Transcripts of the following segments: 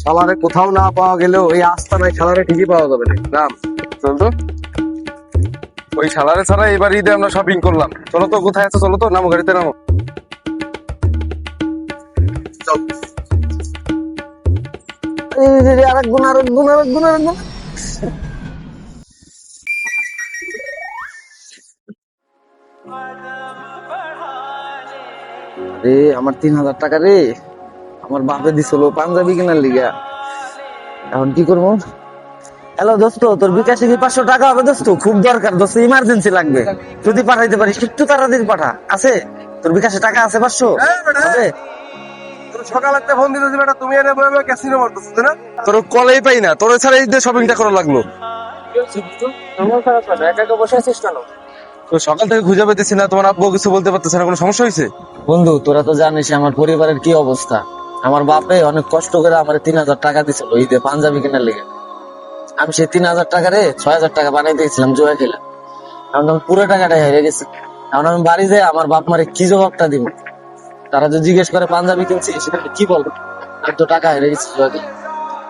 শালারে কোথাও না পাওয়া গেলেও ওই আস্তানায় শালারে ঠিকই পাওয়া যাবে না। নাম চল তো, ওই শালারে ছাড়া এবার ঈদে আমরা শপিং করলাম। চলো তো, কোথায় আছে চলো তো, নামো গাড়িতে নামো। চল। আরেক গুণ আরেক গুণ আরেক গুণ আরেক গুণ। আরে আমার 3,000 টাকা রে, আমার বাপে দিছিল পাঞ্জাবি কেনার লিগা। এখন কি করবো? হ্যালো দোস্ত, তোর বিকাশে কি 500 টাকা হবে দোস্ত? খুব দরকার দোস্ত, ইমার্জেন্সি লাগবে। যদি পাঠাইতে পারিস একটু তাড়াতাড়ি পাঠা। আছে তোর বিকাশে টাকা আছে 500? হবে? সকাল একটা ফোন দিতে বেটা, তুমি এনে বলে ক্যাসিনো মারতেছো না? তোর কলেই পাই না, তোর ছাড়া ঈদে শপিংটা করা লাগলো। একা একা বসে আছিস কেন? তো সকাল থেকে খুঁজে পেতেছি না, তোমার আব্বু কিছু বলতে পারতেছে না, কোনো সমস্যা হয়েছে? বন্ধু তোরা তো জানিস আমার পরিবারের কি অবস্থা। আমার বাপে অনেক কষ্ট করে আমার 3,000 টাকা দিছিল ঈদে পাঞ্জাবি কেনার লেগে। আমি সেই 3,000 টাকা রে 6,000 টাকা বানাই দিয়েছিলাম জুয়া খেলা। এখন তো আমি পুরো টাকাটা হেরে গেছি। এখন আমি বাড়ি যাই আমার বাপ মারে কি জবাবটা দিব? তারা যদি জিজ্ঞেস করে পাঞ্জাবি কিনছি, সেটা কি বলবো? আমি তো টাকা হেরে গেছি জুয়া খেলা।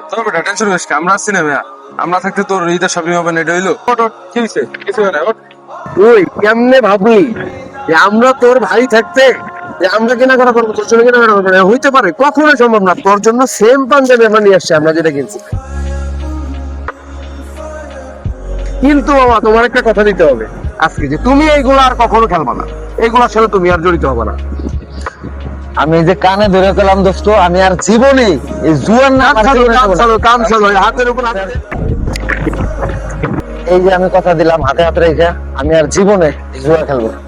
তোর বেটা টেনশন করিস না, আমরা আসছি না ভাইয়া। আমরা থাকতে তোর ঈদের শপিং হবে না, এটা হইলো? ওঠ, ওঠ, কি হয়েছে? কিছু হয় না, ওঠ। তুই কেমনে ভাবি যে আমরা তোর ভাই থাকতে যে আমরা কেনাকাটা করবো, তোর জন্য কেনাকাটা করবো না? হইতে পারে? কখনো সম্ভব না। তোর জন্য সেম পাঞ্জাবি আমরা নিয়ে আসছি, আমরা যেটা কিনছি। কিন্তু বাবা তোমার একটা কথা দিতে হবে আজকে, যে তুমি এইগুলো আর কখনো খেলবা না, এইগুলোর সাথে তুমি আর জড়িত হবে না। আমি এই যে কানে ধরে পেলাম দোস্ত, আমি আর জীবনে এই জুয়ার না কাম চলো হাতের উপর হাত। এই যে আমি কথা দিলাম হাতে হাত রেখে, আমি আর জীবনে এই জুয়া খেলবো না।